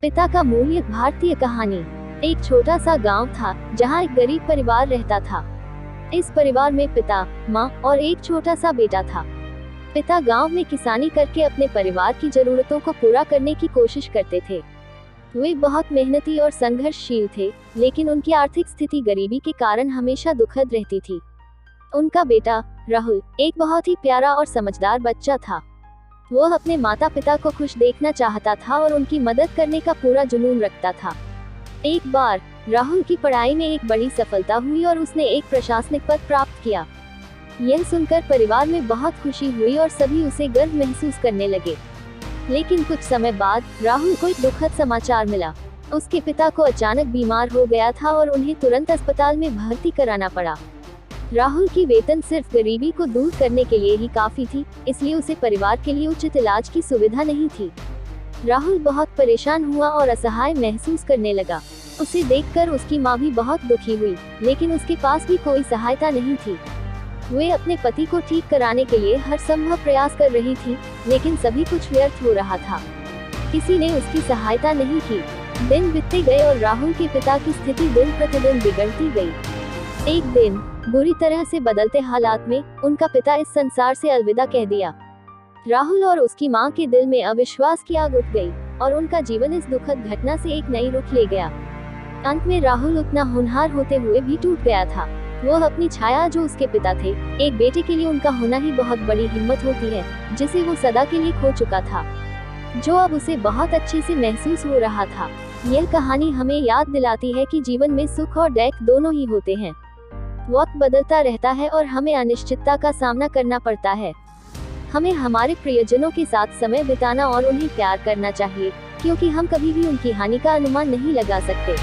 पिता का मूल्य। भारतीय कहानी। एक छोटा सा गांव था जहां एक गरीब परिवार रहता था। इस परिवार में पिता, माँ और एक छोटा सा बेटा था। पिता गांव में किसानी करके अपने परिवार की जरूरतों को पूरा करने की कोशिश करते थे। वे बहुत मेहनती और संघर्षशील थे, लेकिन उनकी आर्थिक स्थिति गरीबी के कारण हमेशा दुखद रहती थी। उनका बेटा राहुल एक बहुत ही प्यारा और समझदार बच्चा था। वह अपने माता पिता को खुश देखना चाहता था और उनकी मदद करने का पूरा जुनून रखता था। एक बार राहुल की पढ़ाई में एक बड़ी सफलता हुई और उसने एक प्रशासनिक पद प्राप्त किया। यह सुनकर परिवार में बहुत खुशी हुई और सभी उसे गर्व महसूस करने लगे। लेकिन कुछ समय बाद राहुल को एक दुखद समाचार मिला। उसके पिता को अचानक बीमार हो गया था और उन्हें तुरंत अस्पताल में भर्ती कराना पड़ा। राहुल की वेतन सिर्फ गरीबी को दूर करने के लिए ही काफी थी, इसलिए उसे परिवार के लिए उचित इलाज की सुविधा नहीं थी। राहुल बहुत परेशान हुआ और असहाय महसूस करने लगा। उसे देखकर उसकी माँ भी बहुत दुखी हुई, लेकिन उसके पास भी कोई सहायता नहीं थी। वे अपने पति को ठीक कराने के लिए हर संभव प्रयास कर रही थी, लेकिन सभी कुछ व्यर्थ हो रहा था। किसी ने उसकी सहायता नहीं की। दिन बीतते गए और राहुल के पिता की स्थिति दिन प्रतिदिन बिगड़ती गई। एक दिन बुरी तरह से बदलते हालात में उनका पिता इस संसार से अलविदा कह दिया। राहुल और उसकी मां के दिल में अविश्वास की आग उठ गई और उनका जीवन इस दुखद घटना से एक नई रुख ले गया। अंत में राहुल उतना होनहार होते हुए भी टूट गया था। वह अपनी छाया जो उसके पिता थे, एक बेटे के लिए उनका होना ही बहुत बड़ी हिम्मत होती है, जिसे वो सदा के लिए खो चुका था, जो अब उसे बहुत अच्छे से महसूस हो रहा था। यह कहानी हमें याद दिलाती है कि जीवन में सुख और दुख दोनों ही होते हैं। वक्त बदलता रहता है और हमें अनिश्चितता का सामना करना पड़ता है। हमें हमारे प्रियजनों के साथ समय बिताना और उन्हें प्यार करना चाहिए, क्योंकि हम कभी भी उनकी हानि का अनुमान नहीं लगा सकते।